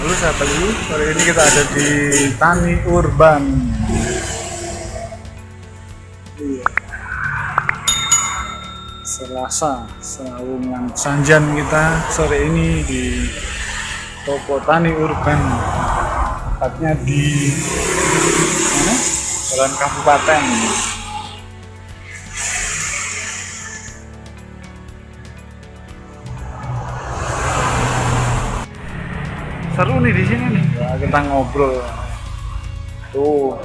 Lalu siapa lagi? Sore ini kita ada di Tani Urban. Iya. Selasa, Saungan Sanjan kita sore ini di toko Tani Urban. Tepatnya di mana? Jalan Kabupaten. Seru nih di sini nih. Ya, kita ngobrol. Tuh,